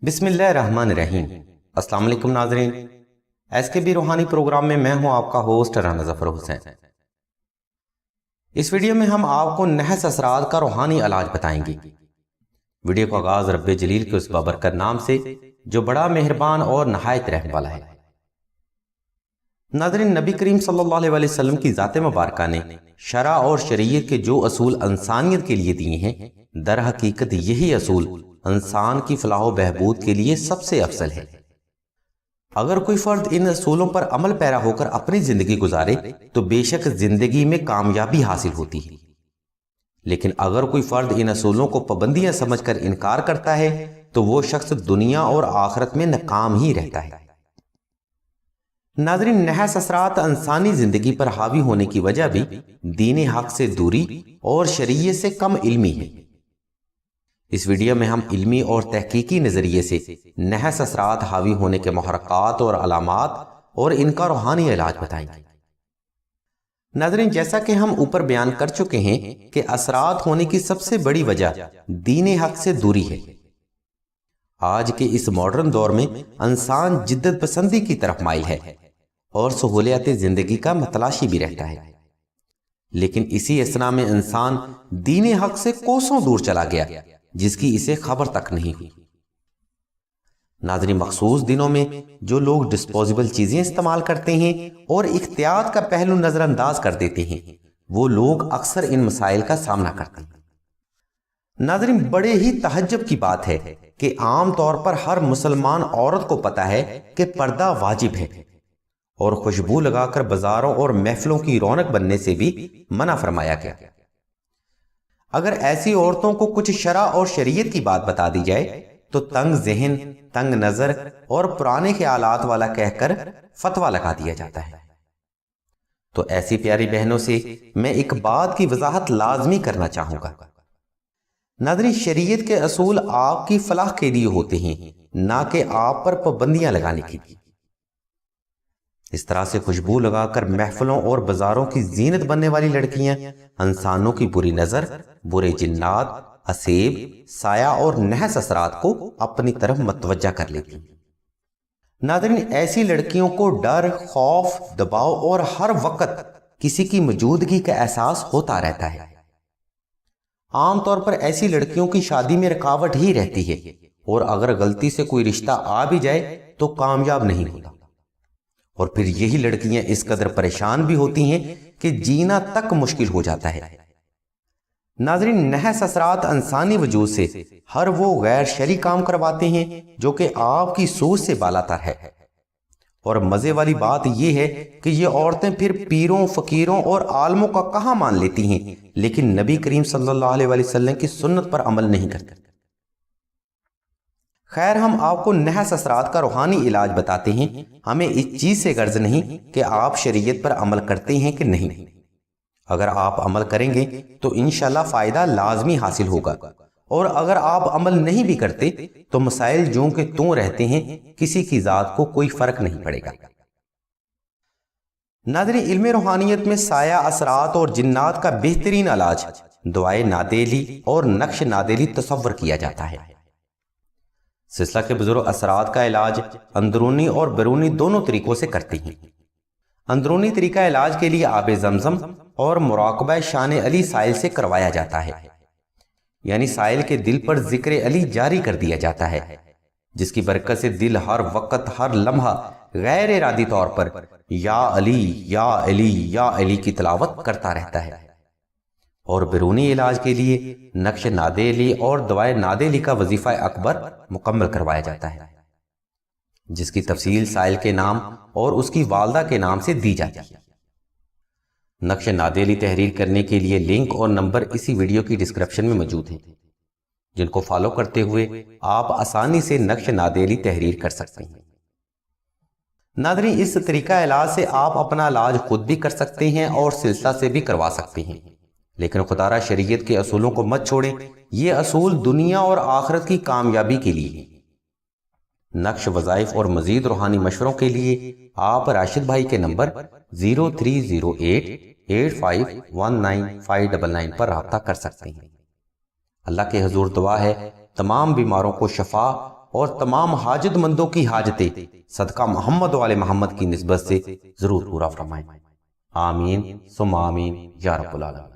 بسم اللہ الرحمن الرحیم۔ السلام علیکم ناظرین، ایس کے بی روحانی پروگرام میں میں ہوں آپ کا ہوسٹ رانا ظفر حسین۔ اس ویڈیو میں ہم آپ کو نحس اثرات کا روحانی علاج بتائیں گے۔ ویڈیو کا آغاز رب جلیل کے اس بابرکت نام سے جو بڑا مہربان اور نہایت رحم والا ہے۔ ناظرین، نبی کریم صلی اللہ علیہ وسلم کی ذات مبارکہ نے شرع اور شریعت کے جو اصول انسانیت کے لیے دیے ہیں، در حقیقت یہی اصول انسان کی فلاح و بہبود کے لیے سب سے افضل ہے۔ اگر کوئی فرد ان اصولوں پر عمل پیرا ہو کر اپنی زندگی گزارے تو بے شک زندگی میں کامیابی حاصل ہوتی ہے، لیکن اگر کوئی فرد ان اصولوں کو پابندیاں سمجھ کر انکار کرتا ہے تو وہ شخص دنیا اور آخرت میں ناکام ہی رہتا ہے۔ ناظرین، نحس اثرات انسانی زندگی پر حاوی ہونے کی وجہ بھی دین حق سے دوری اور شریعت سے کم علمی ہے۔ اس ویڈیو میں ہم علمی اور تحقیقی نظریے سے نحس اثرات حاوی ہونے کے محرکات اور علامات اور ان کا روحانی علاج بتائیں گے۔ ناظرین، جیسا کہ ہم اوپر بیان کر چکے ہیں کہ اثرات ہونے کی سب سے بڑی وجہ دین حق سے دوری ہے۔ آج کے اس ماڈرن دور میں انسان جدت پسندی کی طرف مائل ہے اور سہولیات زندگی کا متلاشی بھی رہتا ہے، لیکن اسی اثنا میں انسان دین حق سے کوسوں دور چلا گیا جس کی اسے خبر تک نہیں ہوئی۔ ناظرین، مخصوص دنوں میں جو لوگ ڈسپوزیبل چیزیں استعمال کرتے ہیں اور احتیاط کا پہلو نظر انداز کر دیتے ہیں، وہ لوگ اکثر ان مسائل کا سامنا کرتے ہیں۔ ناظرین، بڑے ہی تعجب کی بات ہے کہ عام طور پر ہر مسلمان عورت کو پتا ہے کہ پردہ واجب ہے اور خوشبو لگا کر بازاروں اور محفلوں کی رونق بننے سے بھی منع فرمایا گیا۔ اگر ایسی عورتوں کو کچھ شرع اور شریعت کی بات بتا دی جائے تو تنگ ذہن، تنگ نظر اور پرانے خیالات والا کہہ کر فتویٰ لگا دیا جاتا ہے۔ تو ایسی پیاری بہنوں سے میں ایک بات کی وضاحت لازمی کرنا چاہوں گا۔ ناظرین، شریعت کے اصول آپ کی فلاح کے لیے ہوتے ہیں، نہ کہ آپ پر پابندیاں لگانے کے لیے۔ اس طرح سے خوشبو لگا کر محفلوں اور بازاروں کی زینت بننے والی لڑکیاں انسانوں کی بری نظر، برے جنات، اسیب، سایہ اور نحس اثرات کو اپنی طرف متوجہ کر لیتی ہیں۔ ناظرین، ایسی لڑکیوں کو ڈر، خوف، دباؤ اور ہر وقت کسی کی موجودگی کا احساس ہوتا رہتا ہے۔ عام طور پر ایسی لڑکیوں کی شادی میں رکاوٹ ہی رہتی ہے اور اگر غلطی سے کوئی رشتہ آ بھی جائے تو کامیاب نہیں ہوتا، اور پھر یہی لڑکیاں اس قدر پریشان بھی ہوتی ہیں کہ جینا تک مشکل ہو جاتا ہے۔ ناظرین، نحس اثرات انسانی وجود سے ہر وہ غیر شرعی کام کرواتے ہیں جو کہ آپ کی سوچ سے بالا تر ہے، اور مزے والی بات یہ ہے کہ یہ عورتیں پھر پیروں، فقیروں اور عالموں کا کہاں مان لیتی ہیں، لیکن نبی کریم صلی اللہ علیہ وسلم کی سنت پر عمل نہیں کرتی۔ خیر، ہم آپ کو نحس اثرات کا روحانی علاج بتاتے ہیں۔ ہمیں اس چیز سے غرض نہیں کہ آپ شریعت پر عمل کرتے ہیں کہ نہیں۔ اگر آپ عمل کریں گے تو انشاءاللہ فائدہ لازمی حاصل ہوگا، اور اگر آپ عمل نہیں بھی کرتے تو مسائل جوں کہ توں رہتے ہیں، کسی کی ذات کو کوئی فرق نہیں پڑے گا۔ ناظرین، علم روحانیت میں سایہ اثرات اور جنات کا بہترین علاج دعائے نادیلی اور نقش نادیلی تصور کیا جاتا ہے۔ سلسلہ کے بزرگ اثرات کا علاج اندرونی اور بیرونی دونوں طریقوں سے کرتے ہیں۔ اندرونی طریقہ علاج کے لیے آب زمزم اور مراقبہ شان علی سائل سے کروایا جاتا ہے، یعنی سائل کے دل پر ذکر علی جاری کر دیا جاتا ہے، جس کی برکت سے دل ہر وقت، ہر لمحہ غیر ارادی طور پر یا علی یا علی یا علی کی تلاوت کرتا رہتا ہے۔ اور بیرونی علاج کے لیے نقش نادیلی اور دعائے نادیلی کا وظیفہ اکبر مکمل کروایا جاتا ہے، جس کی تفصیل سائل کے نام اور اس کی والدہ کے نام سے دی جاتی ہے۔ نقش نادیلی تحریر کرنے کے لیے لنک اور نمبر اسی ویڈیو کی ڈسکرپشن میں موجود ہیں، جن کو فالو کرتے ہوئے آپ آسانی سے نقش نادیلی تحریر کر سکتے ہیں۔ ناظرین، اس طریقہ علاج سے آپ اپنا علاج خود بھی کر سکتے ہیں اور سلسلہ سے بھی کروا سکتے ہیں، لیکن خدا را شریعت کے اصولوں کو مت چھوڑیں۔ یہ اصول دنیا اور آخرت کی کامیابی کے لیے ہیں۔ نقش، وظائف اور مزید روحانی مشوروں کے لیے آپ راشد بھائی کے نمبر 0308851959 پر رابطہ کر سکتے ہیں۔ اللہ کے حضور دعا ہے تمام بیماروں کو شفا اور تمام حاجت مندوں کی حاجتیں صدقہ محمد والے محمد کی نسبت سے ضرور پورا فرمائیں۔ آمین ثم آمین یا رب العالمین۔